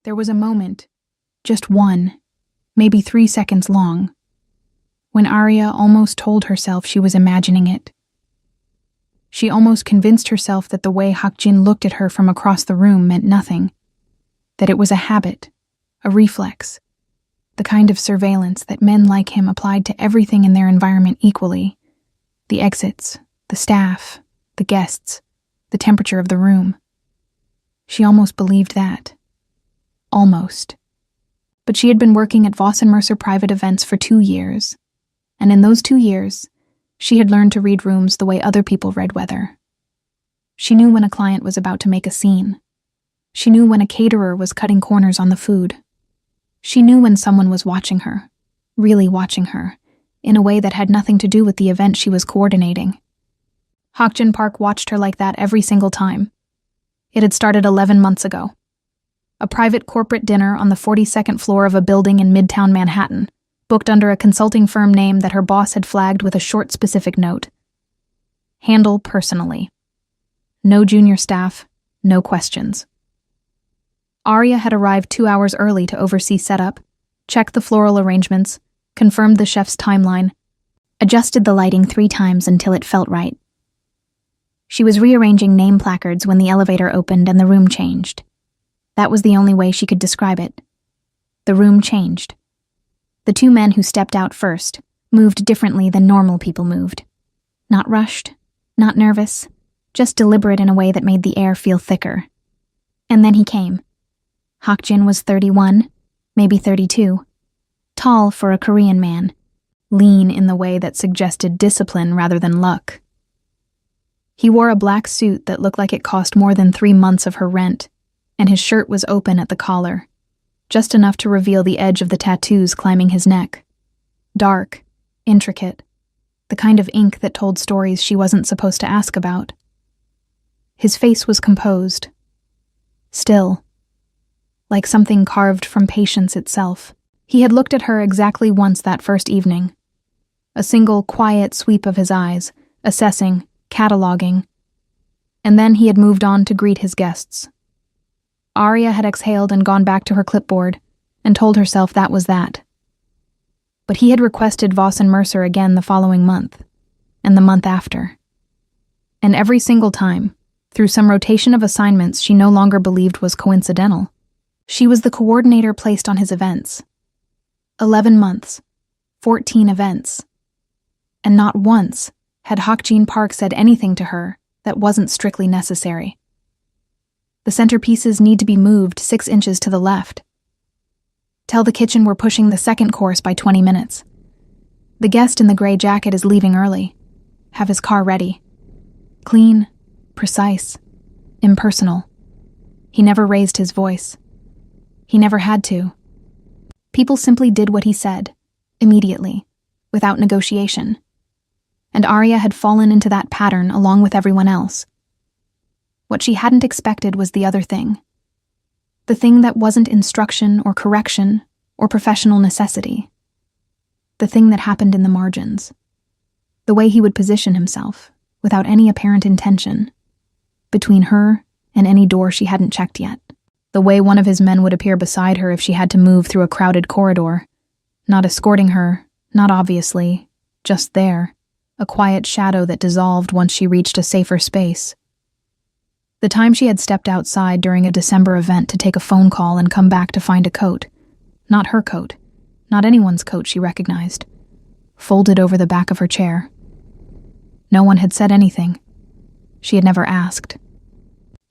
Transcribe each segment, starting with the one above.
There was a moment, just one, maybe 3 seconds long, when Arya almost told herself she was imagining it. She almost convinced herself that the way Hakjin looked at her from across the room meant nothing, that it was a habit, a reflex, the kind of surveillance that men like him applied to everything in their environment equally: the exits, the staff, the guests, the temperature of the room. She almost believed that. Almost. But she had been working at Voss and Mercer private events for 2 years, and in those 2 years, she had learned to read rooms the way other people read weather. She knew when a client was about to make a scene. She knew when a caterer was cutting corners on the food. She knew when someone was watching her, really watching her, in a way that had nothing to do with the event she was coordinating. Hakjin Park watched her like that every single time. It had started 11 months ago. A private corporate dinner on the 42nd floor of a building in Midtown Manhattan, booked under a consulting firm name that her boss had flagged with a short specific note. Handle personally. No junior staff, no questions. Arya had arrived 2 hours early to oversee setup, checked the floral arrangements, confirmed the chef's timeline, adjusted the lighting 3 times until it felt right. She was rearranging name placards when the elevator opened and the room changed. That was the only way she could describe it. The room changed. The 2 men who stepped out first moved differently than normal people moved. Not rushed, not nervous, just deliberate in a way that made the air feel thicker. And then he came. Hakjin was 31, maybe 32. Tall for a Korean man, lean in the way that suggested discipline rather than luck. He wore a black suit that looked like it cost more than 3 months of her rent, and his shirt was open at the collar, just enough to reveal the edge of the tattoos climbing his neck. Dark, intricate, the kind of ink that told stories she wasn't supposed to ask about. His face was composed, still, like something carved from patience itself. He had looked at her exactly once that first evening. A single quiet sweep of his eyes, assessing, cataloging, and then he had moved on to greet his guests. Arya had exhaled and gone back to her clipboard, and told herself that was that. But he had requested Voss and Mercer again the following month, and the month after. And every single time, through some rotation of assignments she no longer believed was coincidental, she was the coordinator placed on his events. 11 months, 14 events. And not once had Hakjin Park said anything to her that wasn't strictly necessary. The centerpieces need to be moved 6 inches to the left. Tell the kitchen we're pushing the second course by 20 minutes. The guest in the gray jacket is leaving early. Have his car ready. Clean, precise, impersonal. He never raised his voice. He never had to. People simply did what he said, immediately, without negotiation. And Arya had fallen into that pattern along with everyone else. What she hadn't expected was the other thing. The thing that wasn't instruction or correction or professional necessity. The thing that happened in the margins. The way he would position himself, without any apparent intention, between her and any door she hadn't checked yet. The way one of his men would appear beside her if she had to move through a crowded corridor, not escorting her, not obviously, just there, a quiet shadow that dissolved once she reached a safer space. The time she had stepped outside during a December event to take a phone call and come back to find a coat, not her coat, not anyone's coat she recognized, folded over the back of her chair. No one had said anything. She had never asked.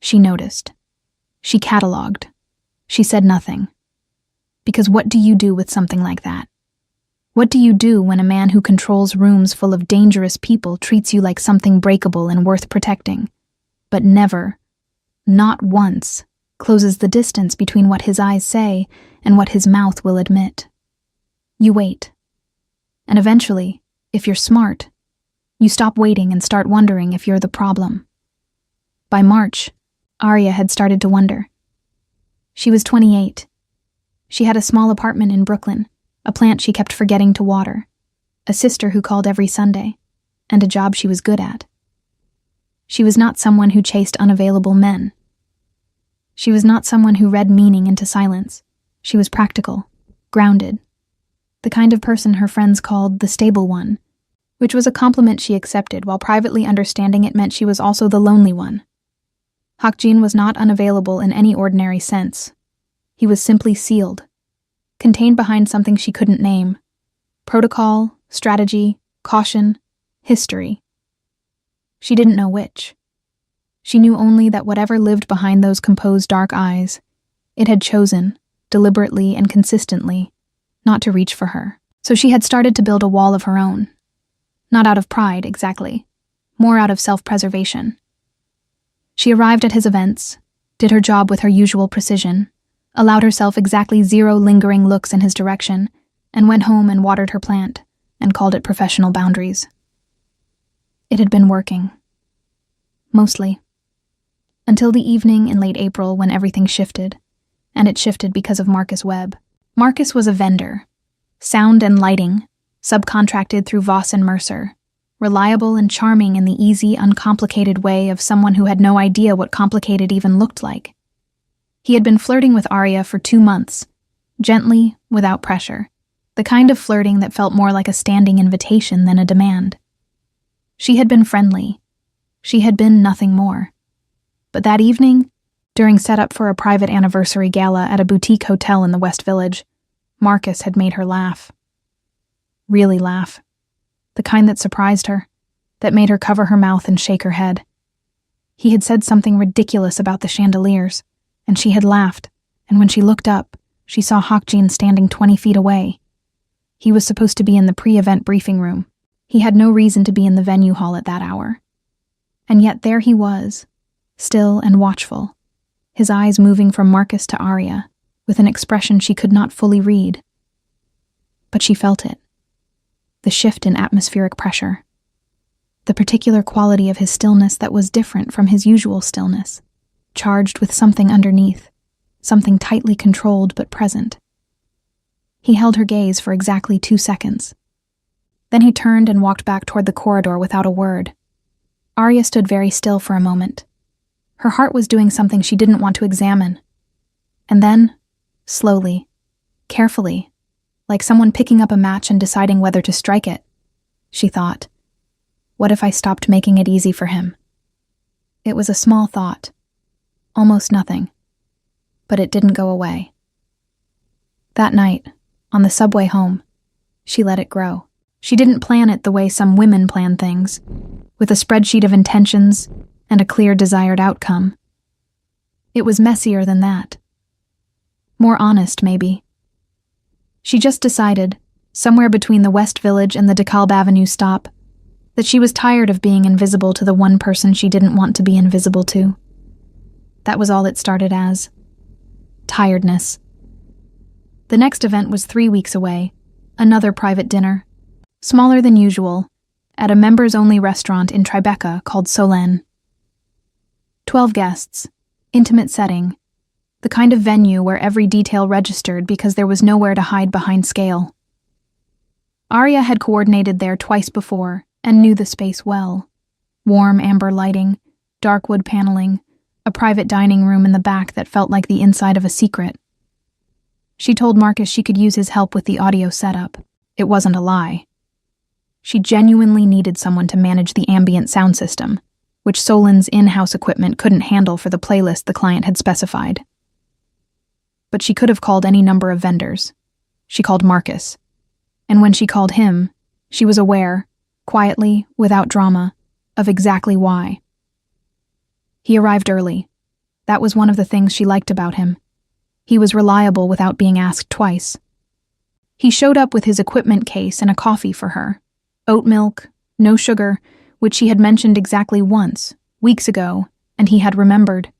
She noticed. She cataloged. She said nothing. Because what do you do with something like that? What do you do when a man who controls rooms full of dangerous people treats you like something breakable and worth protecting, but never, not once, closes the distance between what his eyes say and what his mouth will admit? You wait. And eventually, if you're smart, you stop waiting and start wondering if you're the problem. By March, Arya had started to wonder. She was 28. She had a small apartment in Brooklyn, a plant she kept forgetting to water, a sister who called every Sunday, and a job she was good at. She was not someone who chased unavailable men. She was not someone who read meaning into silence. She was practical, grounded, the kind of person her friends called the stable one, which was a compliment she accepted while privately understanding it meant she was also the lonely one. Hakjin was not unavailable in any ordinary sense. He was simply sealed, contained behind something she couldn't name. Protocol, strategy, caution, history. She didn't know which. She knew only that whatever lived behind those composed dark eyes, it had chosen, deliberately and consistently, not to reach for her. So she had started to build a wall of her own. Not out of pride, exactly. More out of self-preservation. She arrived at his events, did her job with her usual precision, allowed herself exactly 0 lingering looks in his direction, and went home and watered her plant, and called it professional boundaries. It had been working. Mostly. Until the evening in late April when everything shifted, and it shifted because of Marcus Webb. Marcus was a vendor. Sound and lighting, subcontracted through Voss and Mercer, reliable and charming in the easy, uncomplicated way of someone who had no idea what complicated even looked like. He had been flirting with Arya for 2 months, gently, without pressure, the kind of flirting that felt more like a standing invitation than a demand. She had been friendly. She had been nothing more. But that evening, during setup for a private anniversary gala at a boutique hotel in the West Village, Marcus had made her laugh. Really laugh. The kind that surprised her, that made her cover her mouth and shake her head. He had said something ridiculous about the chandeliers, and she had laughed, and when she looked up, she saw Hakjin standing 20 feet away. He was supposed to be in the pre-event briefing room. He had no reason to be in the venue hall at that hour. And yet there he was, still and watchful, his eyes moving from Marcus to Arya, with an expression she could not fully read. But she felt it. The shift in atmospheric pressure. The particular quality of his stillness that was different from his usual stillness, charged with something underneath, something tightly controlled but present. He held her gaze for exactly 2 seconds. Then he turned and walked back toward the corridor without a word. Arya stood very still for a moment. Her heart was doing something she didn't want to examine. And then, slowly, carefully, like someone picking up a match and deciding whether to strike it, she thought, what if I stopped making it easy for him? It was a small thought, almost nothing, but it didn't go away. That night, on the subway home, she let it grow. She didn't plan it the way some women plan things, with a spreadsheet of intentions and a clear desired outcome. It was messier than that. More honest, maybe. She just decided, somewhere between the West Village and the DeKalb Avenue stop, that she was tired of being invisible to the one person she didn't want to be invisible to. That was all it started as. Tiredness. The next event was 3 weeks away, another private dinner, smaller than usual, at a members-only restaurant in Tribeca called Solène. 12 guests, intimate setting, the kind of venue where every detail registered because there was nowhere to hide behind scale. Arya had coordinated there twice before and knew the space well. Warm amber lighting, dark wood paneling, a private dining room in the back that felt like the inside of a secret. She told Marcus she could use his help with the audio setup. It wasn't a lie. She genuinely needed someone to manage the ambient sound system, which Solène's in-house equipment couldn't handle for the playlist the client had specified. But she could have called any number of vendors. She called Marcus. And when she called him, she was aware, quietly, without drama, of exactly why. He arrived early. That was one of the things she liked about him. He was reliable without being asked twice. He showed up with his equipment case and a coffee for her. Oat milk, no sugar, which she had mentioned exactly once, weeks ago, and he had remembered.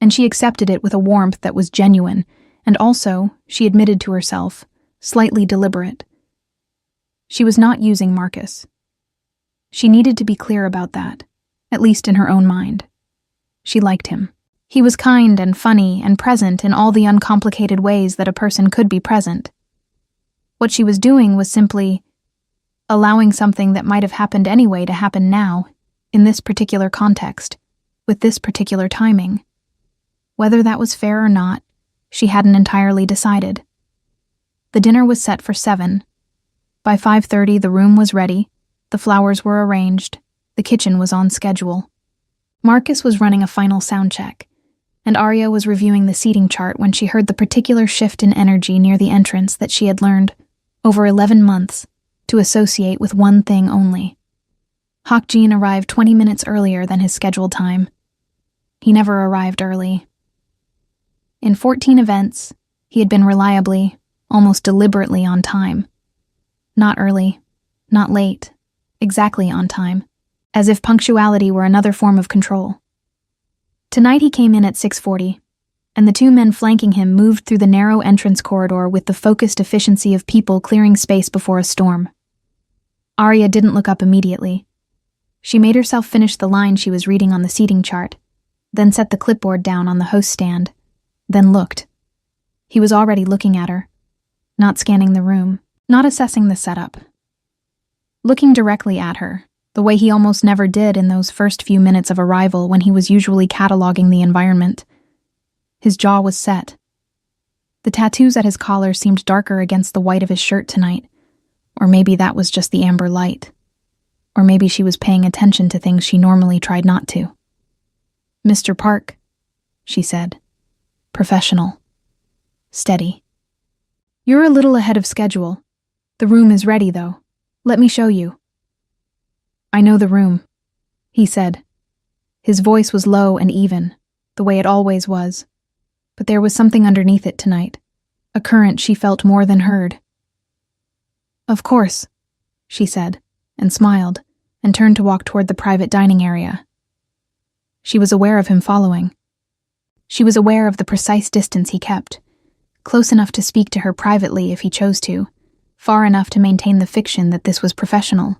And she accepted it with a warmth that was genuine, and also, she admitted to herself, slightly deliberate. She was not using Marcus. She needed to be clear about that, at least in her own mind. She liked him. He was kind and funny and present in all the uncomplicated ways that a person could be present. What she was doing was simply allowing something that might have happened anyway to happen now, in this particular context, with this particular timing. Whether that was fair or not, she hadn't entirely decided. The dinner was set for 7. By 5:30, the room was ready, the flowers were arranged, the kitchen was on schedule. Marcus was running a final sound check, and Arya was reviewing the seating chart when she heard the particular shift in energy near the entrance that she had learned, over 11 months, to associate with one thing only. Hakjin arrived 20 minutes earlier than his scheduled time. He never arrived early. In 14 events, he had been reliably, almost deliberately on time. Not early, not late, exactly on time, as if punctuality were another form of control. Tonight he came in at 6:40, and the 2 men flanking him moved through the narrow entrance corridor with the focused efficiency of people clearing space before a storm. Arya didn't look up immediately. She made herself finish the line she was reading on the seating chart, then set the clipboard down on the host stand, then looked. He was already looking at her, not scanning the room, not assessing the setup. Looking directly at her, the way he almost never did in those first few minutes of arrival when he was usually cataloging the environment. His jaw was set. The tattoos at his collar seemed darker against the white of his shirt tonight, or maybe that was just the amber light. Or maybe she was paying attention to things she normally tried not to. "Mr. Park," she said. Professional. Steady. "You're a little ahead of schedule. The room is ready, though. Let me show you." "I know the room," he said. His voice was low and even, the way it always was. But there was something underneath it tonight, a current she felt more than heard. "Of course," she said, and smiled, and turned to walk toward the private dining area. She was aware of him following. She was aware of the precise distance he kept, close enough to speak to her privately if he chose to, far enough to maintain the fiction that this was professional.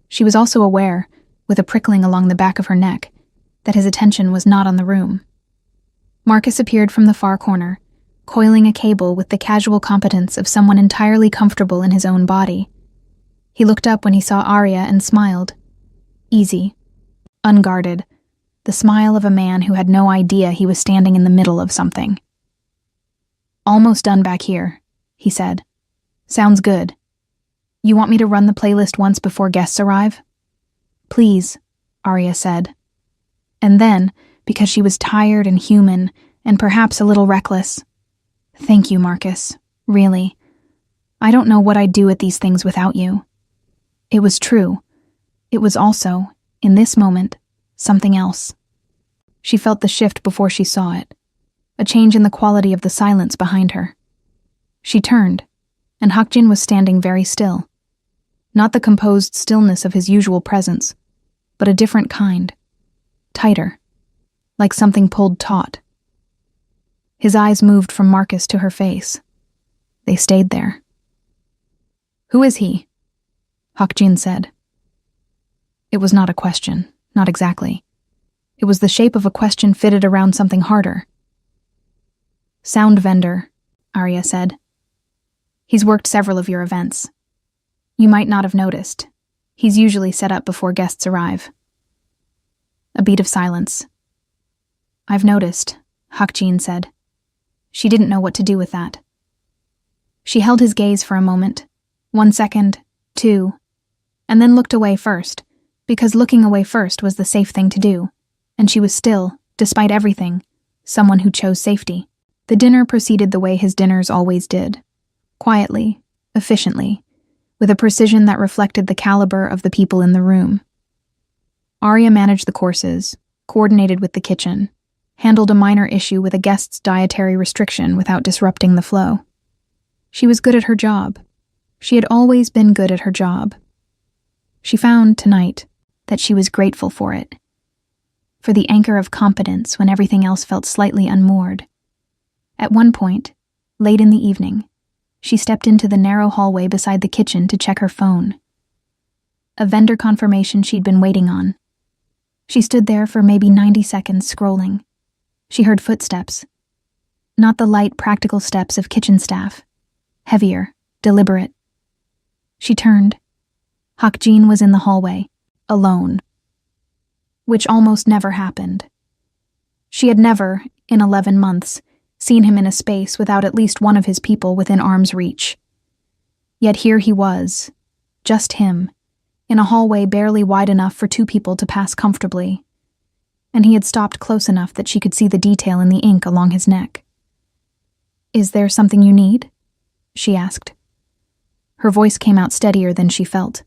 She was also aware, with a prickling along the back of her neck, that his attention was not on the room. Marcus appeared from the far corner, coiling a cable with the casual competence of someone entirely comfortable in his own body. He looked up when he saw Arya and smiled. Easy, unguarded, the smile of a man who had no idea he was standing in the middle of something. "Almost done back here," he said. "Sounds good. You want me to run the playlist once before guests arrive?" "Please," Arya said. And then, because she was tired and human, and perhaps a little reckless, "Thank you, Marcus. Really. I don't know what I'd do at these things without you." It was true. It was also, in this moment, something else. She felt the shift before she saw it, a change in the quality of the silence behind her. She turned, and Hakjin was standing very still. Not the composed stillness of his usual presence, but a different kind. Tighter, like something pulled taut. His eyes moved from Marcus to her face. They stayed there. "Who is he?" Hakjin said. It was not a question, not exactly. It was the shape of a question fitted around something harder. "Sound vendor," Arya said. "He's worked several of your events. You might not have noticed. He's usually set up before guests arrive." A beat of silence. "I've noticed," Hakjin said. She didn't know what to do with that. She held his gaze for a moment, 1 second, 2, and then looked away first, because looking away first was the safe thing to do, and she was still, despite everything, someone who chose safety. The dinner proceeded the way his dinners always did, quietly, efficiently, with a precision that reflected the caliber of the people in the room. Arya managed the courses, coordinated with the kitchen, handled a minor issue with a guest's dietary restriction without disrupting the flow. She was good at her job. She had always been good at her job. She found, tonight, that she was grateful for it. For the anchor of competence when everything else felt slightly unmoored. At one point, late in the evening, she stepped into the narrow hallway beside the kitchen to check her phone. A vendor confirmation she'd been waiting on. She stood there for maybe 90 seconds scrolling. She heard footsteps. Not the light, practical steps of kitchen staff. Heavier, deliberate. She turned. Hakjin was in the hallway, alone. Which almost never happened. She had never, in 11 months, seen him in a space without at least one of his people within arm's reach. Yet here he was, just him, in a hallway barely wide enough for two people to pass comfortably, and he had stopped close enough that she could see the detail in the ink along his neck. "Is there something you need?" she asked. Her voice came out steadier than she felt.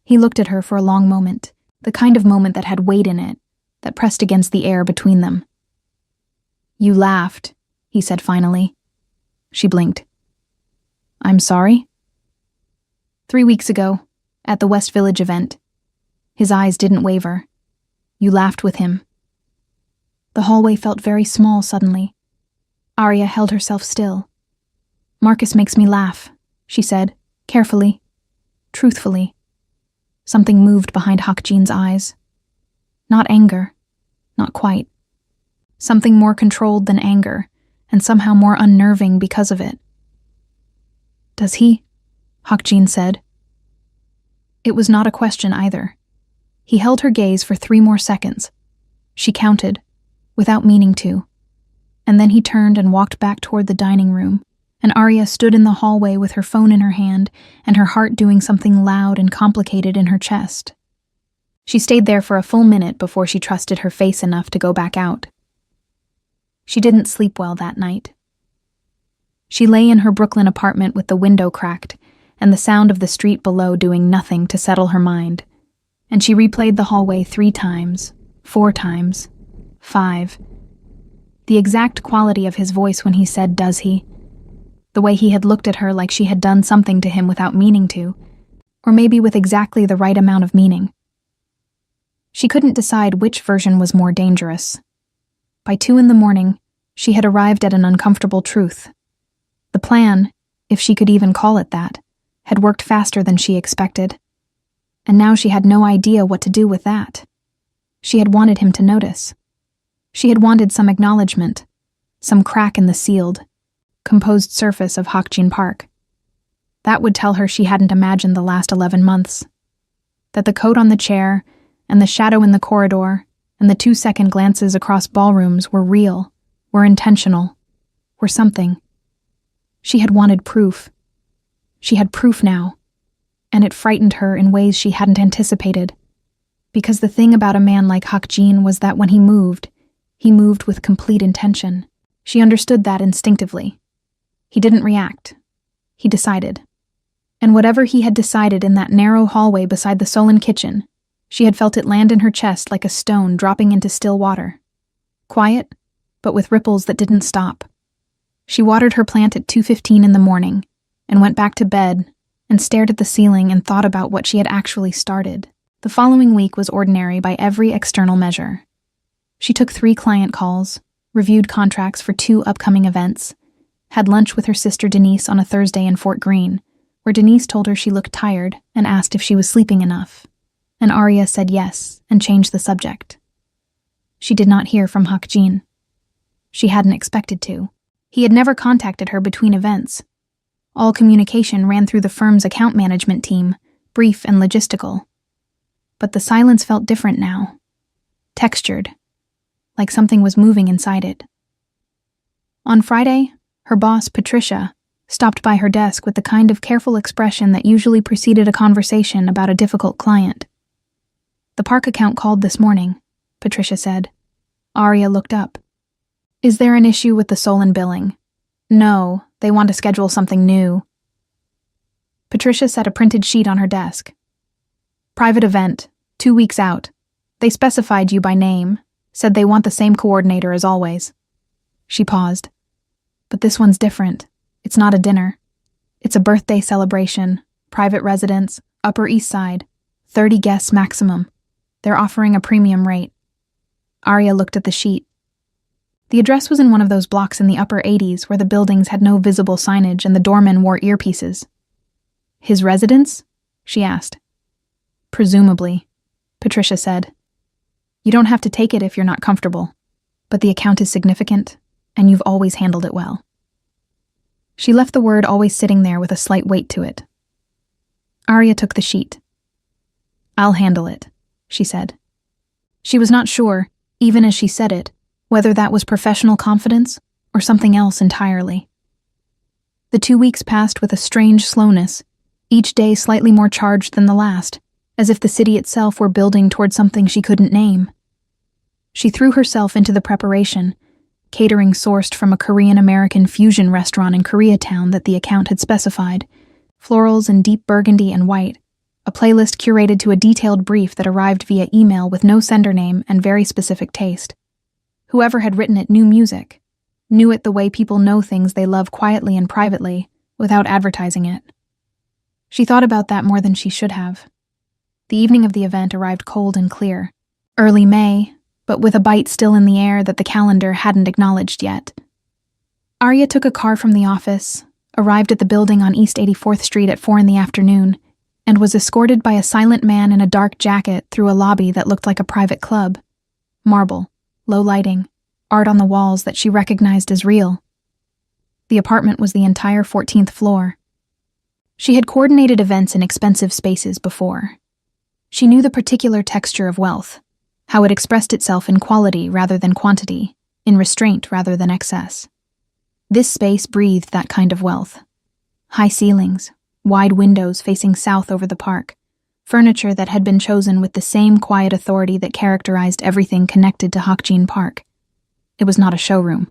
He looked at her for a long moment, the kind of moment that had weight in it, that pressed against the air between them. "You laughed," he said finally. She blinked. "I'm sorry?" 3 weeks ago, at the West Village event. His eyes didn't waver. "You laughed with him." The hallway felt very small suddenly. Arya held herself still. "Marcus makes me laugh," she said, carefully, truthfully. Something moved behind Hakjin's eyes. Not anger, not quite. Something more controlled than anger, and somehow more unnerving because of it. "Does he?" Hakjin said. It was not a question either. He held her gaze for 3 more seconds. She counted, without meaning to. And then he turned and walked back toward the dining room, and Arya stood in the hallway with her phone in her hand and her heart doing something loud and complicated in her chest. She stayed there for a full minute before she trusted her face enough to go back out. She didn't sleep well that night. She lay in her Brooklyn apartment with the window cracked and the sound of the street below doing nothing to settle her mind, and she replayed the hallway 3 times, 4 times, 5. The exact quality of his voice when he said, "Does he?" The way he had looked at her like she had done something to him without meaning to, or maybe with exactly the right amount of meaning. She couldn't decide which version was more dangerous. By 2 a.m, she had arrived at an uncomfortable truth. The plan, if she could even call it that, had worked faster than she expected. And now she had no idea what to do with that. She had wanted him to notice. She had wanted some acknowledgement, some crack in the sealed, composed surface of Hakjin Park. That would tell her she hadn't imagined the last 11 months. That the coat on the chair, and the shadow in the corridor, and the 2-second glances across ballrooms were real, were intentional, were something. She had wanted proof. She had proof now, and it frightened her in ways she hadn't anticipated. Because the thing about a man like Hakjin was that when he moved with complete intention. She understood that instinctively. He didn't react. He decided. And whatever he had decided in that narrow hallway beside the Solon kitchen, she had felt it land in her chest like a stone dropping into still water. Quiet, but with ripples that didn't stop. She watered her plant at 2:15 in the morning, and went back to bed, and stared at the ceiling and thought about what she had actually started. The following week was ordinary by every external measure. She took 3 client calls, reviewed contracts for 2 upcoming events, had lunch with her sister Denise on a Thursday in Fort Greene, where Denise told her she looked tired and asked if she was sleeping enough. And Arya said yes and changed the subject. She did not hear from Hakjin. She hadn't expected to. He had never contacted her between events. All communication ran through the firm's account management team, brief and logistical. But the silence felt different now. Textured. Like something was moving inside it. On Friday, her boss, Patricia, stopped by her desk with the kind of careful expression that usually preceded a conversation about a difficult client. "The Park account called this morning," Patricia said. Arya looked up. "Is there an issue with the Solon billing?" "No, they want to schedule something new." Patricia set a printed sheet on her desk. "Private event, 2 weeks out. They specified you by name, said they want the same coordinator as always." She paused. "But this one's different. It's not a dinner. It's a birthday celebration, private residence, Upper East Side, 30 guests maximum. They're offering a premium rate." Arya looked at the sheet. The address was in one of those blocks in the upper 80s where the buildings had no visible signage and the doormen wore earpieces. "His residence?" she asked. "Presumably," Patricia said. "You don't have to take it if you're not comfortable, but the account is significant, and you've always handled it well." She left the word always sitting there with a slight weight to it. Arya took the sheet. "I'll handle it," she said. She was not sure, even as she said it, whether that was professional confidence or something else entirely. The 2 weeks passed with a strange slowness, each day slightly more charged than the last, as if the city itself were building toward something she couldn't name. She threw herself into the preparation, catering sourced from a Korean-American fusion restaurant in Koreatown that the account had specified, florals in deep burgundy and white, a playlist curated to a detailed brief that arrived via email with no sender name and very specific taste. Whoever had written it knew music, knew it the way people know things they love quietly and privately, without advertising it. She thought about that more than she should have. The evening of the event arrived cold and clear, early May, but with a bite still in the air that the calendar hadn't acknowledged yet. Arya took a car from the office, arrived at the building on East 84th Street at 4 p.m, and was escorted by a silent man in a dark jacket through a lobby that looked like a private club. Marble, low lighting, art on the walls that she recognized as real. The apartment was the entire 14th floor. She had coordinated events in expensive spaces before. She knew the particular texture of wealth, how it expressed itself in quality rather than quantity, in restraint rather than excess. This space breathed that kind of wealth. High ceilings, wide windows facing south over the park, furniture that had been chosen with the same quiet authority that characterized everything connected to Hakjin Park. It was not a showroom.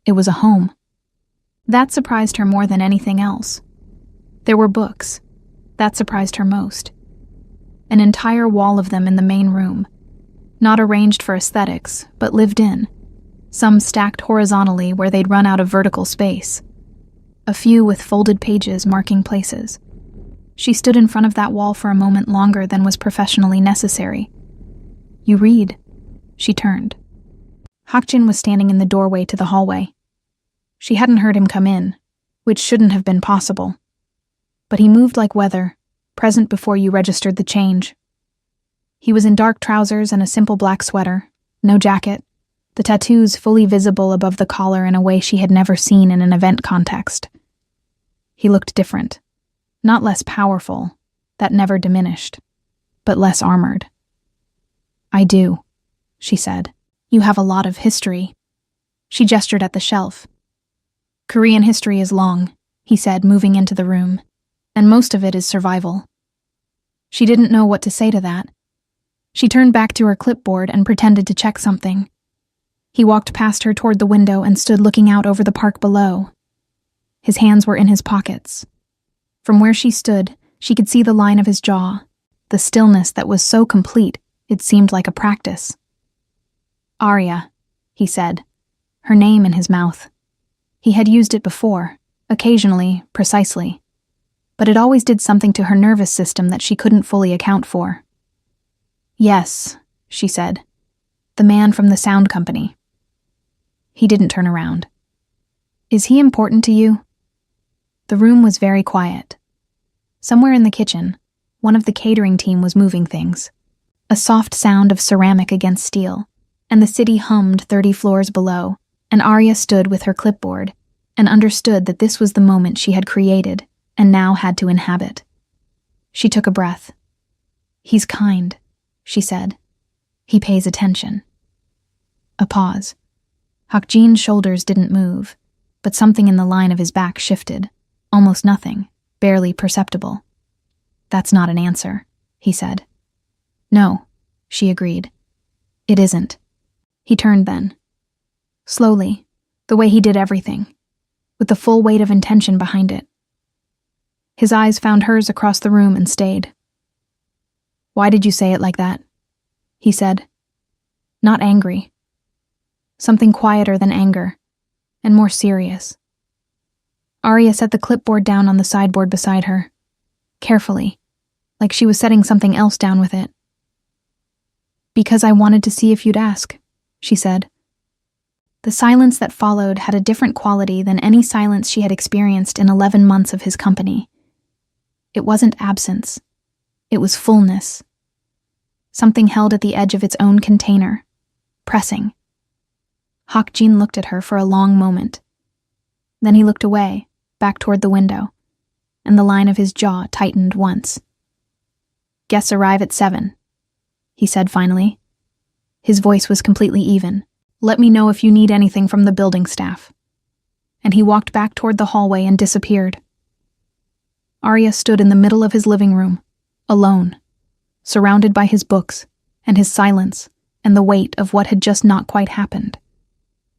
It was a home. That surprised her more than anything else. There were books. That surprised her most. An entire wall of them in the main room, not arranged for aesthetics, but lived in, some stacked horizontally where they'd run out of vertical space, a few with folded pages marking places. She stood in front of that wall for a moment longer than was professionally necessary. "You read." She turned. Hakjin was standing in the doorway to the hallway. She hadn't heard him come in, which shouldn't have been possible. But he moved like weather, present before you registered the change. He was in dark trousers and a simple black sweater, no jacket, the tattoos fully visible above the collar in a way she had never seen in an event context. He looked different, not less powerful, that never diminished, but less armored. "I do," she said. "You have a lot of history." She gestured at the shelf. "Korean history is long," he said, moving into the room, "and most of it is survival." She didn't know what to say to that. She turned back to her clipboard and pretended to check something. He walked past her toward the window and stood looking out over the park below. His hands were in his pockets. From where she stood, she could see the line of his jaw, the stillness that was so complete it seemed like a practice. "Arya," he said, her name in his mouth. He had used it before, occasionally, precisely, but it always did something to her nervous system that she couldn't fully account for. "Yes," she said. "The man from the sound company." He didn't turn around. "Is he important to you?" The room was very quiet. Somewhere in the kitchen, one of the catering team was moving things. A soft sound of ceramic against steel, and the city hummed 30 floors below, and Arya stood with her clipboard and understood that this was the moment she had created and now had to inhabit. She took a breath. "He's kind," she said. "He pays attention." A pause. Hakjin's shoulders didn't move, but something in the line of his back shifted. Almost nothing, barely perceptible. "That's not an answer," he said. "No," she agreed. "It isn't." He turned then. Slowly, the way he did everything, with the full weight of intention behind it. His eyes found hers across the room and stayed. "Why did you say it like that?" he said. Not angry. Something quieter than anger, and more serious. Arya set the clipboard down on the sideboard beside her, carefully, like she was setting something else down with it. "Because I wanted to see if you'd ask," she said. The silence that followed had a different quality than any silence she had experienced in 11 months of his company. It wasn't absence. It was fullness. Something held at the edge of its own container, pressing. Hakjin looked at her for a long moment. Then he looked away, back toward the window, and the line of his jaw tightened once. "Guests arrive at 7, he said finally. His voice was completely even, Let me know if you need anything from the building staff." And he walked back toward the hallway and disappeared. Arya stood in the middle of his living room, alone, surrounded by his books and his silence and the weight of what had just not quite happened.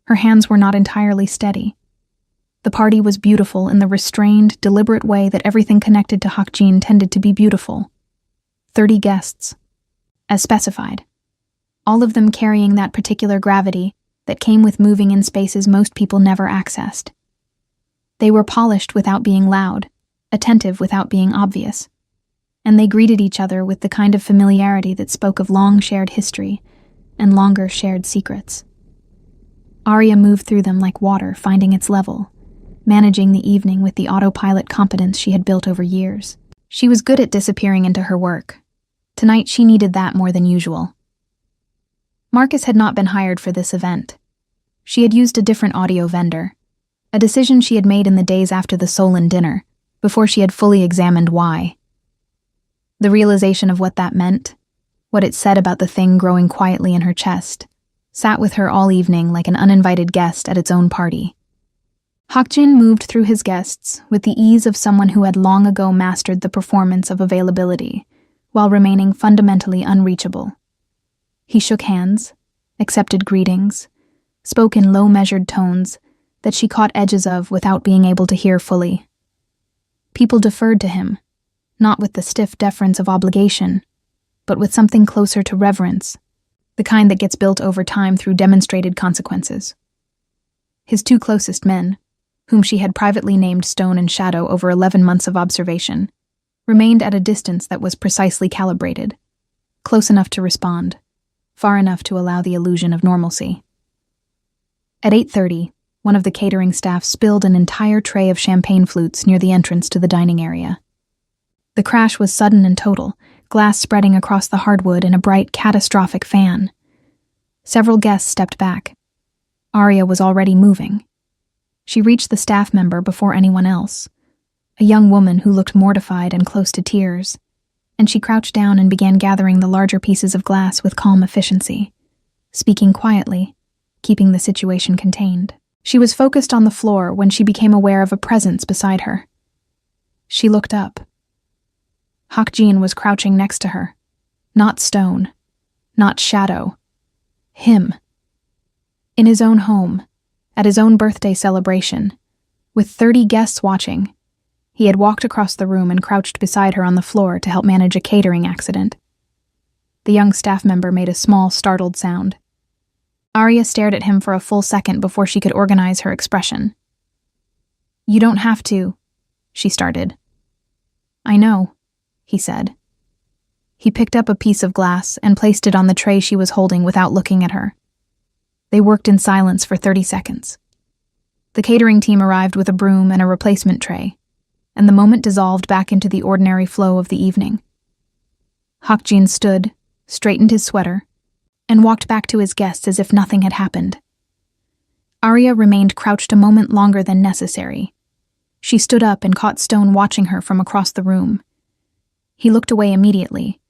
Her hands were not entirely steady. The party was beautiful in the restrained, deliberate way that everything connected to Hakjin tended to be beautiful. 30 guests, as specified, all of them carrying that particular gravity that came with moving in spaces most people never accessed. They were polished without being loud, attentive without being obvious, and they greeted each other with the kind of familiarity that spoke of long shared history and longer shared secrets. Arya moved through them like water finding its level, managing the evening with the autopilot competence she had built over years. She was good at disappearing into her work. Tonight she needed that more than usual. Marcus had not been hired for this event. She had used a different audio vendor, a decision she had made in the days after the Solon dinner, before she had fully examined why. The realization of what that meant, what it said about the thing growing quietly in her chest, sat with her all evening like an uninvited guest at its own party. Hakjin moved through his guests with the ease of someone who had long ago mastered the performance of availability, while remaining fundamentally unreachable. He shook hands, accepted greetings, spoke in low measured tones that she caught edges of without being able to hear fully. People deferred to him, not with the stiff deference of obligation, but with something closer to reverence, the kind that gets built over time through demonstrated consequences. His two closest men, whom she had privately named Stone and Shadow over 11 months of observation, remained at a distance that was precisely calibrated, close enough to respond, far enough to allow the illusion of normalcy. At 8:30, one of the catering staff spilled an entire tray of champagne flutes near the entrance to the dining area. The crash was sudden and total, glass spreading across the hardwood in a bright, catastrophic fan. Several guests stepped back. Arya was already moving. She reached the staff member before anyone else, a young woman who looked mortified and close to tears, and she crouched down and began gathering the larger pieces of glass with calm efficiency, speaking quietly, keeping the situation contained. She was focused on the floor when she became aware of a presence beside her. She looked up. Hakjin was crouching next to her. Not Stone. Not Shadow. Him. In his own home, at his own birthday celebration, with 30 guests watching, he had walked across the room and crouched beside her on the floor to help manage a catering accident. The young staff member made a small, startled sound. Arya stared at him for a full second before she could organize her expression. "You don't have to," she started. "I know," he said. He picked up a piece of glass and placed it on the tray she was holding without looking at her. They worked in silence for 30 seconds. The catering team arrived with a broom and a replacement tray, and the moment dissolved back into the ordinary flow of the evening. Hakjin stood, straightened his sweater, and walked back to his guests as if nothing had happened. Arya remained crouched a moment longer than necessary. She stood up and caught Stone watching her from across the room. He looked away immediately,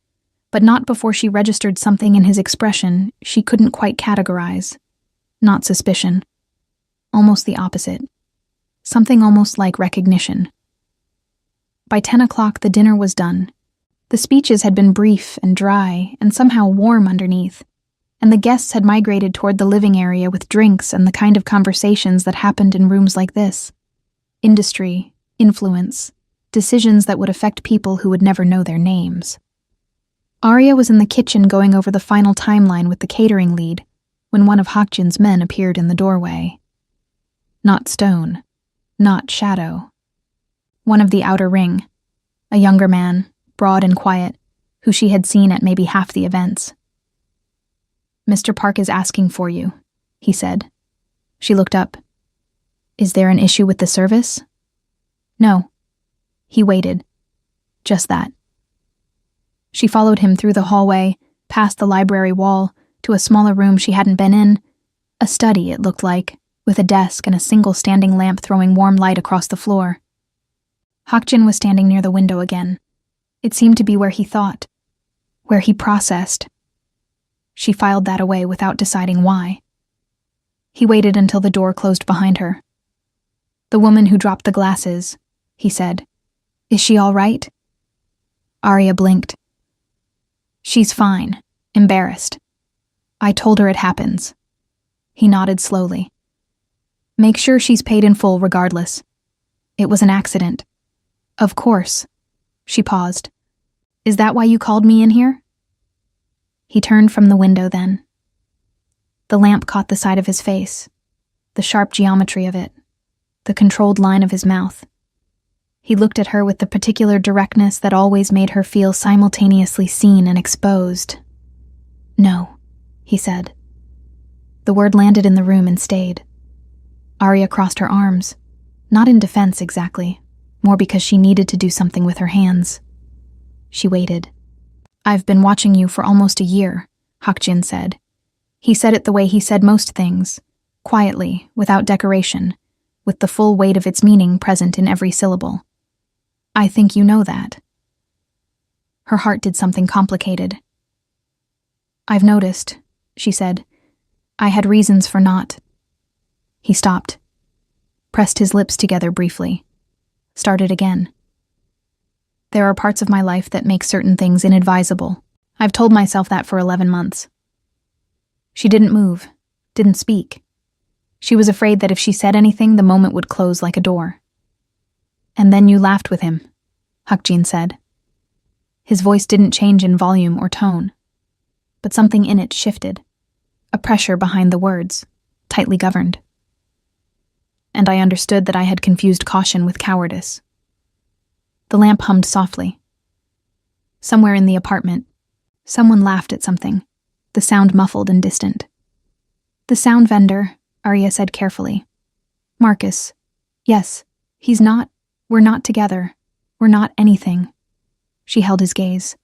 but not before she registered something in his expression she couldn't quite categorize. Not suspicion. Almost the opposite. Something almost like recognition. By 10 o'clock the dinner was done. The speeches had been brief and dry and somehow warm underneath, and the guests had migrated toward the living area with drinks and the kind of conversations that happened in rooms like this. Industry, influence, decisions that would affect people who would never know their names. Arya was in the kitchen going over the final timeline with the catering lead when one of Hakjin's men appeared in the doorway. Not Stone, not Shadow. One of the outer ring, a younger man, broad and quiet, who she had seen at maybe half the events. "Mr. Park is asking for you," he said. She looked up. "Is there an issue with the service?" "No." He waited. Just that. She followed him through the hallway, past the library wall, to a smaller room she hadn't been in. A study, it looked like, with a desk and a single standing lamp throwing warm light across the floor. Hakjin was standing near the window again. It seemed to be where he thought, where he processed. She filed that away without deciding why. He waited until the door closed behind her. "The woman who dropped the glasses," he said. "Is she all right?" Arya blinked. "She's fine, embarrassed. I told her it happens." He nodded slowly. "Make sure she's paid in full regardless. It was an accident." "Of course." She paused. "Is that why you called me in here?" He turned from the window then. The lamp caught the side of his face, the sharp geometry of it, the controlled line of his mouth. He looked at her with the particular directness that always made her feel simultaneously seen and exposed. "No," he said. The word landed in the room and stayed. Arya crossed her arms, not in defense exactly, more because she needed to do something with her hands. She waited. "I've been watching you for almost a year," Hakjin said. He said it the way he said most things, quietly, without decoration, with the full weight of its meaning present in every syllable. "I think you know that." Her heart did something complicated. "I've noticed," she said. "I had reasons for not." He stopped, pressed his lips together briefly, started again. "There are parts of my life that make certain things inadvisable. I've told myself that for 11 months. She didn't move, didn't speak. She was afraid that if she said anything, the moment would close like a door. "And then you laughed with him," Hakjin said. His voice didn't change in volume or tone, but something in it shifted, a pressure behind the words, tightly governed. "And I understood that I had confused caution with cowardice." The lamp hummed softly. Somewhere in the apartment, someone laughed at something, the sound muffled and distant. "The sound vendor," Arya said carefully. "Marcus. Yes, we're not together. We're not anything." She held his gaze.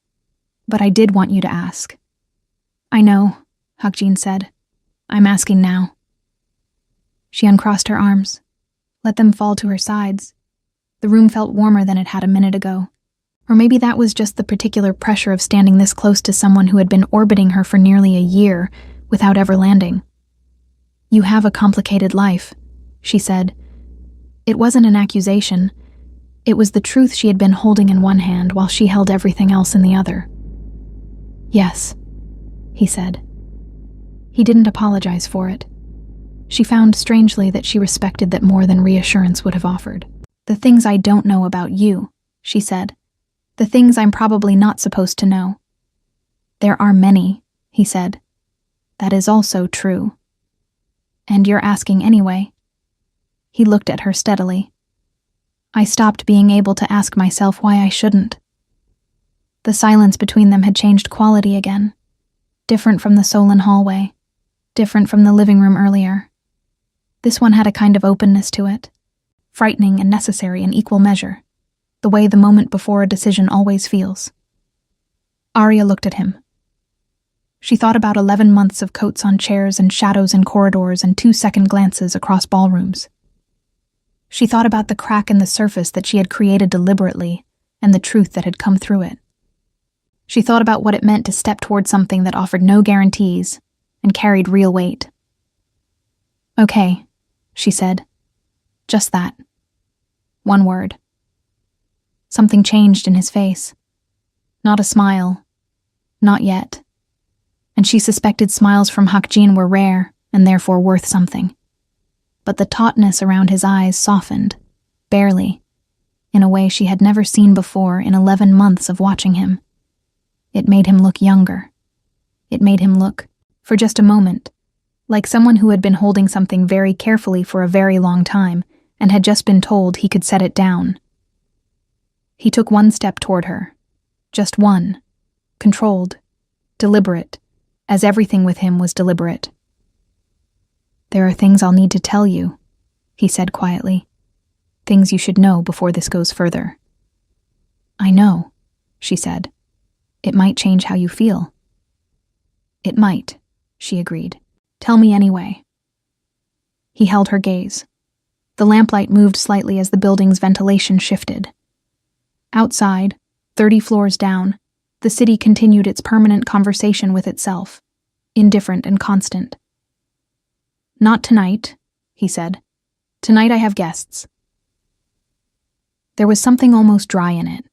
"But I did want you to ask." "I know," Hakjin said. "I'm asking now." She uncrossed her arms, let them fall to her sides. The room felt warmer than it had a minute ago. Or maybe that was just the particular pressure of standing this close to someone who had been orbiting her for nearly a year without ever landing. "You have a complicated life," she said. It wasn't an accusation. It was the truth she had been holding in one hand while she held everything else in the other. "Yes," he said. He didn't apologize for it. She found strangely that she respected that more than reassurance would have offered. "The things I don't know about you," she said. "The things I'm probably not supposed to know." "There are many," he said. "That is also true." "And you're asking anyway." He looked at her steadily. "I stopped being able to ask myself why I shouldn't." The silence between them had changed quality again, different from the Solon hallway, different from the living room earlier. This one had a kind of openness to it, frightening and necessary in equal measure, the way the moment before a decision always feels. Arya looked at him. She thought about 11 months of coats on chairs and shadows in corridors and 2-second glances across ballrooms. She thought about the crack in the surface that she had created deliberately and the truth that had come through it. She thought about what it meant to step toward something that offered no guarantees and carried real weight. "Okay," she said. Just that. One word. Something changed in his face. Not a smile. Not yet. And she suspected smiles from Hakjin were rare and therefore worth something. But the tautness around his eyes softened, barely, in a way she had never seen before in 11 months of watching him. It made him look younger. It made him look, for just a moment, like someone who had been holding something very carefully for a very long time and had just been told he could set it down. He took one step toward her. Just one. Controlled. Deliberate. As everything with him was deliberate. "There are things I'll need to tell you," he said quietly. "Things you should know before this goes further." "I know," she said. "It might change how you feel." "It might," she agreed. "Tell me anyway." He held her gaze. The lamplight moved slightly as the building's ventilation shifted. Outside, 30 floors down, the city continued its permanent conversation with itself, indifferent and constant. Not tonight, he said. Tonight I have guests. There was something almost dry in it,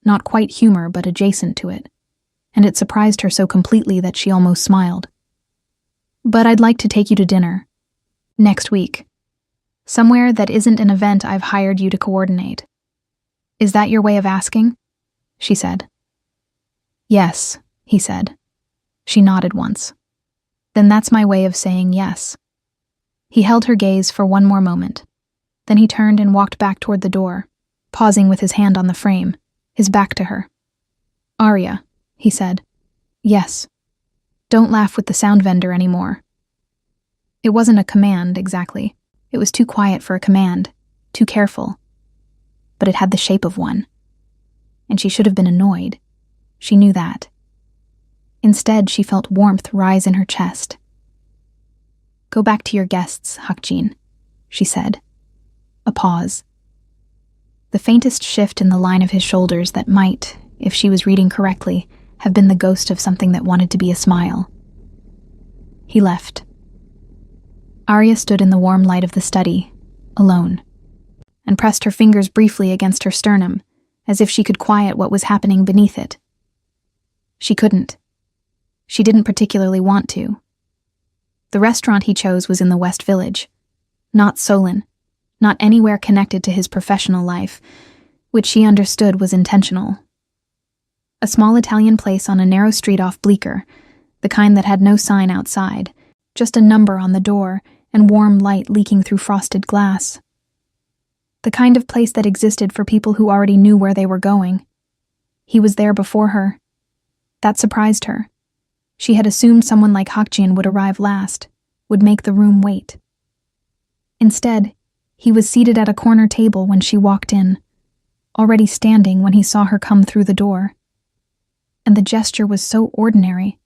not quite humor but adjacent to it, and it surprised her so completely that she almost smiled. But I'd like to take you to dinner. Next week. Somewhere that isn't an event I've hired you to coordinate. Is that your way of asking? She said. Yes, he said. She nodded once. Then that's my way of saying yes. He held her gaze for one more moment. Then he turned and walked back toward the door, pausing with his hand on the frame, his back to her. Arya, he said. Yes. Don't laugh with the sound vendor anymore. It wasn't a command, exactly. It was too quiet for a command, too careful. But it had the shape of one. And she should have been annoyed. She knew that. Instead, she felt warmth rise in her chest. Go back to your guests, Hakjin, she said. A pause. The faintest shift in the line of his shoulders that might, if she was reading correctly, have been the ghost of something that wanted to be a smile. He left. Arya stood in the warm light of the study, alone, and pressed her fingers briefly against her sternum, as if she could quiet what was happening beneath it. She couldn't. She didn't particularly want to. The restaurant he chose was in the West Village, not Solon, not anywhere connected to his professional life, which she understood was intentional. A small Italian place on a narrow street off Bleecker, the kind that had no sign outside, just a number on the door and warm light leaking through frosted glass. The kind of place that existed for people who already knew where they were going. He was there before her. That surprised her. She had assumed someone like Hakjin would arrive last, would make the room wait. Instead, he was seated at a corner table when she walked in, already standing when he saw her come through the door. And the gesture was so ordinary,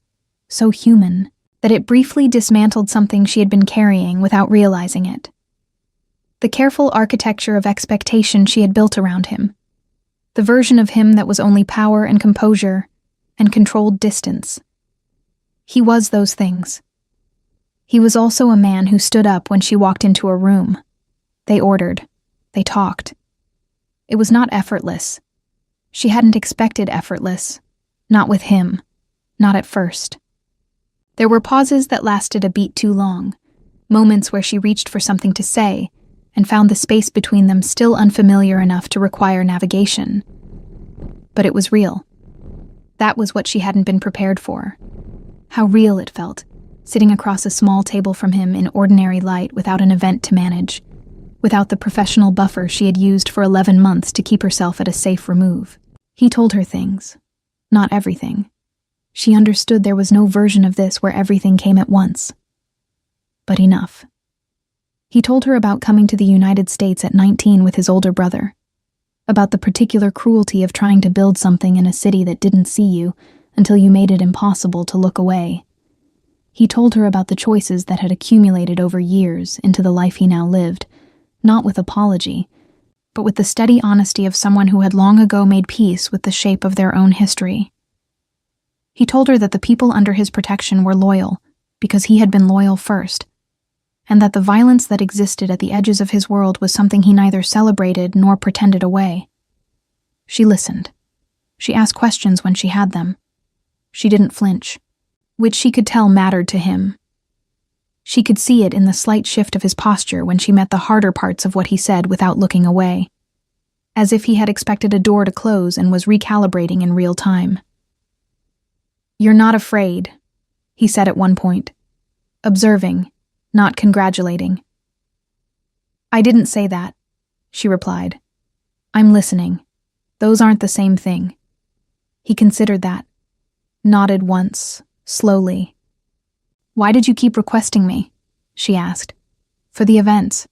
so human, that it briefly dismantled something she had been carrying without realizing it. The careful architecture of expectation she had built around him. The version of him that was only power and composure and controlled distance. He was those things. He was also a man who stood up when she walked into a room. They ordered. They talked. It was not effortless. She hadn't expected effortless. Not with him. Not at first. There were pauses that lasted a beat too long, moments where she reached for something to say and found the space between them still unfamiliar enough to require navigation. But it was real. That was what she hadn't been prepared for. How real it felt, sitting across a small table from him in ordinary light without an event to manage, without the professional buffer she had used for 11 months to keep herself at a safe remove. He told her things. Not everything. She understood there was no version of this where everything came at once. But enough. He told her about coming to the United States at 19 with his older brother, about the particular cruelty of trying to build something in a city that didn't see you until you made it impossible to look away. He told her about the choices that had accumulated over years into the life he now lived, not with apology, but with the steady honesty of someone who had long ago made peace with the shape of their own history. He told her that the people under his protection were loyal, because he had been loyal first, and that the violence that existed at the edges of his world was something he neither celebrated nor pretended away. She listened. She asked questions when she had them. She didn't flinch, which she could tell mattered to him. She could see it in the slight shift of his posture when she met the harder parts of what he said without looking away, as if he had expected a door to close and was recalibrating in real time. "You're not afraid," he said at one point, observing, not congratulating. "I didn't say that," she replied. "I'm listening. Those aren't the same thing." He considered that. Nodded once, slowly. "Why did you keep requesting me?" she asked. "For the events.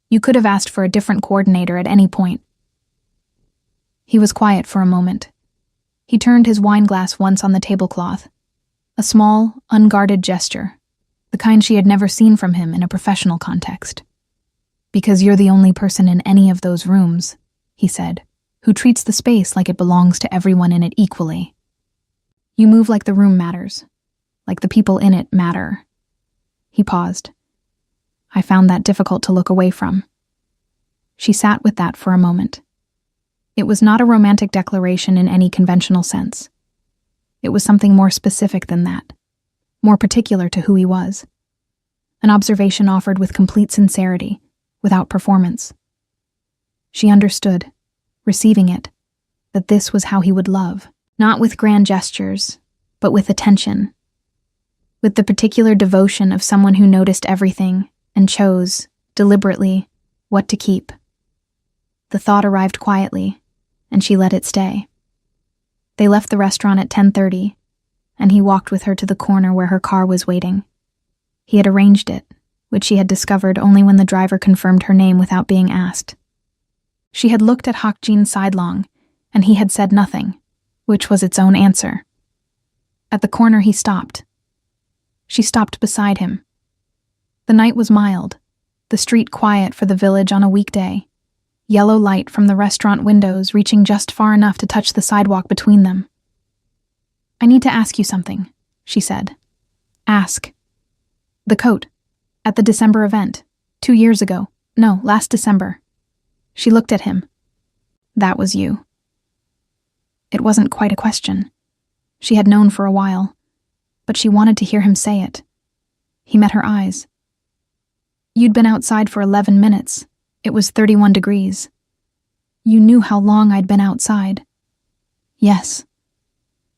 You could have asked for a different coordinator at any point." He was quiet for a moment. He turned his wine glass once on the tablecloth. A small, unguarded gesture, the kind she had never seen from him in a professional context. "Because you're the only person in any of those rooms," he said, "who treats the space like it belongs to everyone in it equally. You move like the room matters, like the people in it matter." He paused. I found that difficult to look away from. She sat with that for a moment. It was not a romantic declaration in any conventional sense. It was something more specific than that, more particular to who he was. An observation offered with complete sincerity, without performance. She understood, receiving it, that this was how he would love, not with grand gestures, but with attention, with the particular devotion of someone who noticed everything and chose, deliberately, what to keep. The thought arrived quietly, and she let it stay. They left the restaurant at 10:30, and he walked with her to the corner where her car was waiting. He had arranged it, which she had discovered only when the driver confirmed her name without being asked. She had looked at Hakjin sidelong, and he had said nothing, which was its own answer. At the corner he stopped. She stopped beside him. The night was mild, the street quiet for the village on a weekday, yellow light from the restaurant windows reaching just far enough to touch the sidewalk between them. "I need to ask you something," she said. "Ask." "The coat. At the December event. 2 years ago. No, last December." She looked at him. "That was you." It wasn't quite a question. She had known for a while, but she wanted to hear him say it. He met her eyes. "You'd been outside for 11 minutes. It was 31 degrees. You knew how long I'd been outside." "Yes."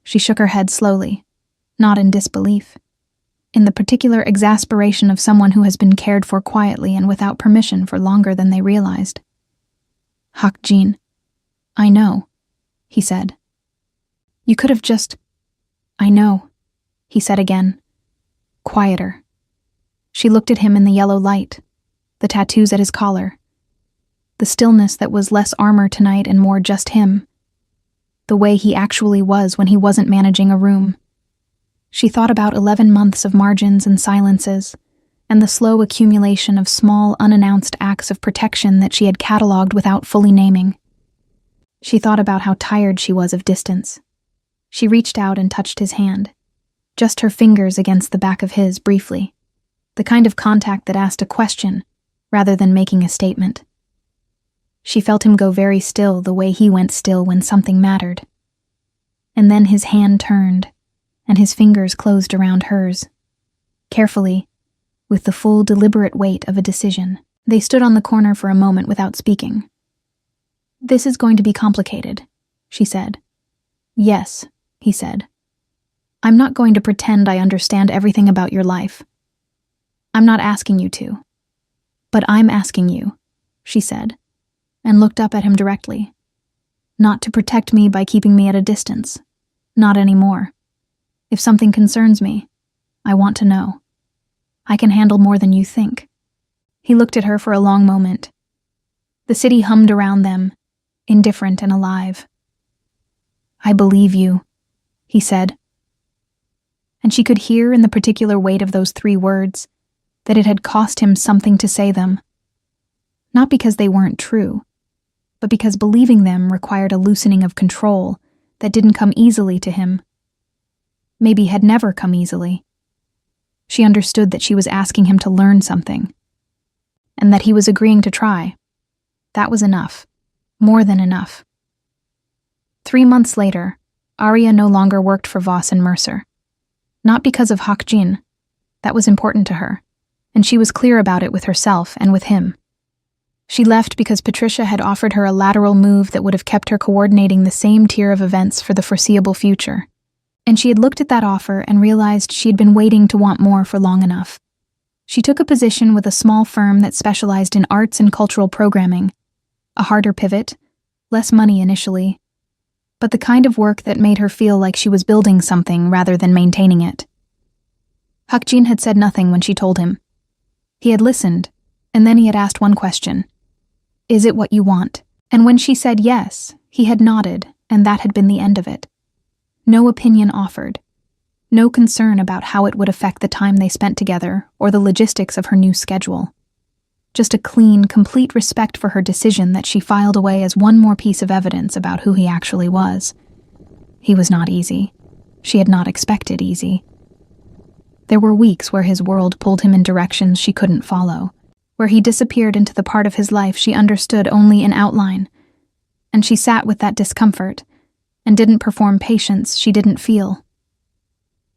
She shook her head slowly, not in disbelief, in the particular exasperation of someone who has been cared for quietly and without permission for longer than they realized. "Hakjin, I know," he said. "You could have just—" "I know," he said again, quieter. She looked at him in the yellow light, the tattoos at his collar, the stillness that was less armor tonight and more just him, the way he actually was when he wasn't managing a room. She thought about 11 months of margins and silences, and the slow accumulation of small, unannounced acts of protection that she had catalogued without fully naming. She thought about how tired she was of distance. She reached out and touched his hand, just her fingers against the back of his briefly, the kind of contact that asked a question rather than making a statement. She felt him go very still the way he went still when something mattered. And then his hand turned, and his fingers closed around hers. Carefully, with the full, deliberate weight of a decision, they stood on the corner for a moment without speaking. "This is going to be complicated," she said. "Yes," he said. "I'm not going to pretend I understand everything about your life. I'm not asking you to. But I'm asking you," she said, and looked up at him directly. "Not to protect me by keeping me at a distance. Not anymore. If something concerns me, I want to know. I can handle more than you think." He looked at her for a long moment. The city hummed around them, indifferent and alive. "I believe you," he said. And she could hear in the particular weight of those 3 words that it had cost him something to say them. Not because they weren't true, but because believing them required a loosening of control that didn't come easily to him. Maybe had never come easily. She understood that she was asking him to learn something, and that he was agreeing to try. That was enough. More than enough. 3 months later, Arya no longer worked for Voss and Mercer. Not because of Hakjin. That was important to her, and she was clear about it with herself and with him. She left because Patricia had offered her a lateral move that would have kept her coordinating the same tier of events for the foreseeable future. And she had looked at that offer and realized she had been waiting to want more for long enough. She took a position with a small firm that specialized in arts and cultural programming. A harder pivot, less money initially, but the kind of work that made her feel like she was building something rather than maintaining it. Hakjin had said nothing when she told him. He had listened, and then he had asked one question. "Is it what you want?" And when she said yes, he had nodded, and that had been the end of it. No opinion offered. No concern about how it would affect the time they spent together or the logistics of her new schedule. Just a clean, complete respect for her decision that she filed away as one more piece of evidence about who he actually was. He was not easy. She had not expected easy. There were weeks where his world pulled him in directions she couldn't follow. where he disappeared into the part of his life she understood only in outline, and she sat with that discomfort and didn't perform patience she didn't feel.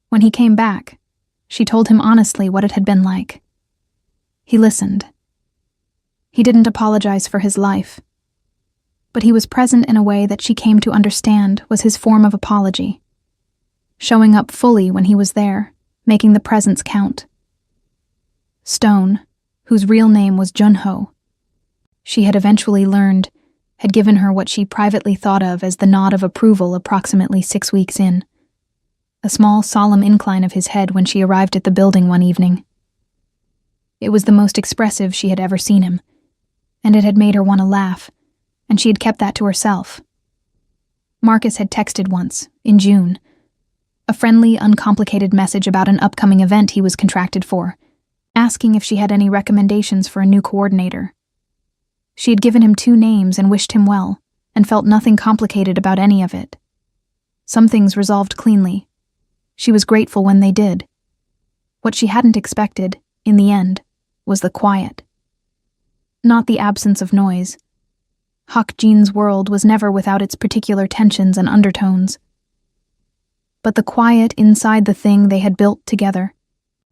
When he came back, she told him honestly what it had been like. He listened. He didn't apologize for his life, but he was present in a way that she came to understand was his form of apology, showing up fully when he was there, making the presence count. Stone, whose real name was Junho, she had eventually learned, had given her what she privately thought of as the nod of approval approximately 6 weeks in, a small solemn incline of his head when she arrived at the building one evening. It was the most expressive she had ever seen him, and it had made her want to laugh, and she had kept that to herself. Marcus had texted once, in June, a friendly, uncomplicated message about an upcoming event he was contracted for, asking if she had any recommendations for a new coordinator. She had given him 2 names and wished him well, and felt nothing complicated about any of it. Some things resolved cleanly. She was grateful when they did. What she hadn't expected, in the end, was the quiet. Not the absence of noise. Huck Jean's world was never without its particular tensions and undertones. But the quiet inside the thing they had built together,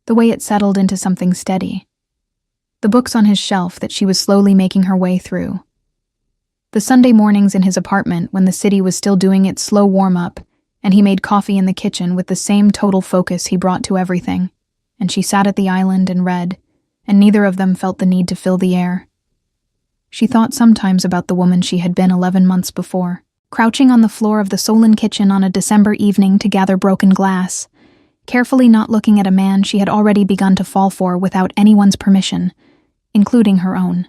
the way it settled into something steady. The books on his shelf that she was slowly making her way through. The Sunday mornings in his apartment when the city was still doing its slow warm-up, and he made coffee in the kitchen with the same total focus he brought to everything, and she sat at the island and read, and neither of them felt the need to fill the air. She thought sometimes about the woman she had been 11 months before, crouching on the floor of the Solon kitchen on a December evening to gather broken glass, carefully not looking at a man she had already begun to fall for without anyone's permission, including her own.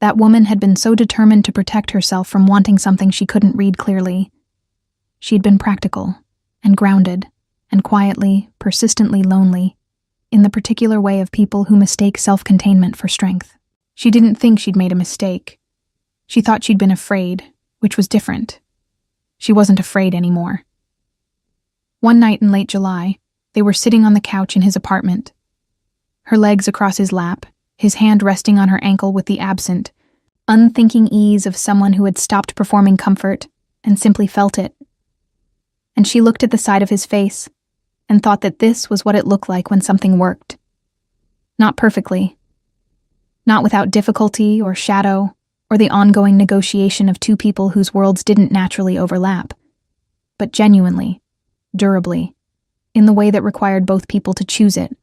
That woman had been so determined to protect herself from wanting something she couldn't read clearly. She'd been practical, and grounded, and quietly, persistently lonely, in the particular way of people who mistake self-containment for strength. She didn't think she'd made a mistake. She thought she'd been afraid, which was different. She wasn't afraid anymore. One night in late July, they were sitting on the couch in his apartment, her legs across his lap, his hand resting on her ankle with the absent, unthinking ease of someone who had stopped performing comfort and simply felt it. And she looked at the side of his face and thought that this was what it looked like when something worked. Not perfectly. Not without difficulty or shadow or the ongoing negotiation of 2 people whose worlds didn't naturally overlap, but genuinely, durably, in the way that required both people to choose it,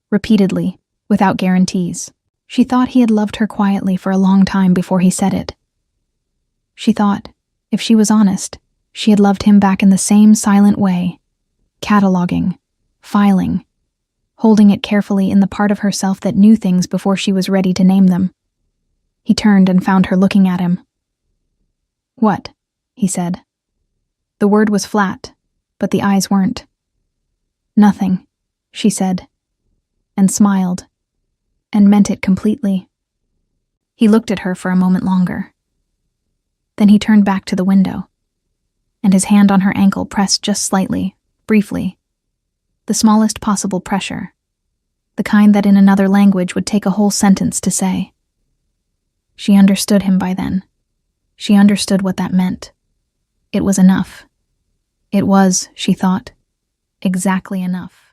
repeatedly, without guarantees. She thought he had loved her quietly for a long time before he said it. She thought, if she was honest, she had loved him back in the same silent way, cataloging, filing, holding it carefully in the part of herself that knew things before she was ready to name them. He turned and found her looking at him. "What?" he said. The word was flat, but the eyes weren't. "Nothing," she said, and smiled, and meant it completely. He looked at her for a moment longer. Then he turned back to the window, and his hand on her ankle pressed just slightly, briefly, the smallest possible pressure, the kind that in another language would take a whole sentence to say. She understood him by then. She understood what that meant. It was enough. It was, she thought, exactly enough.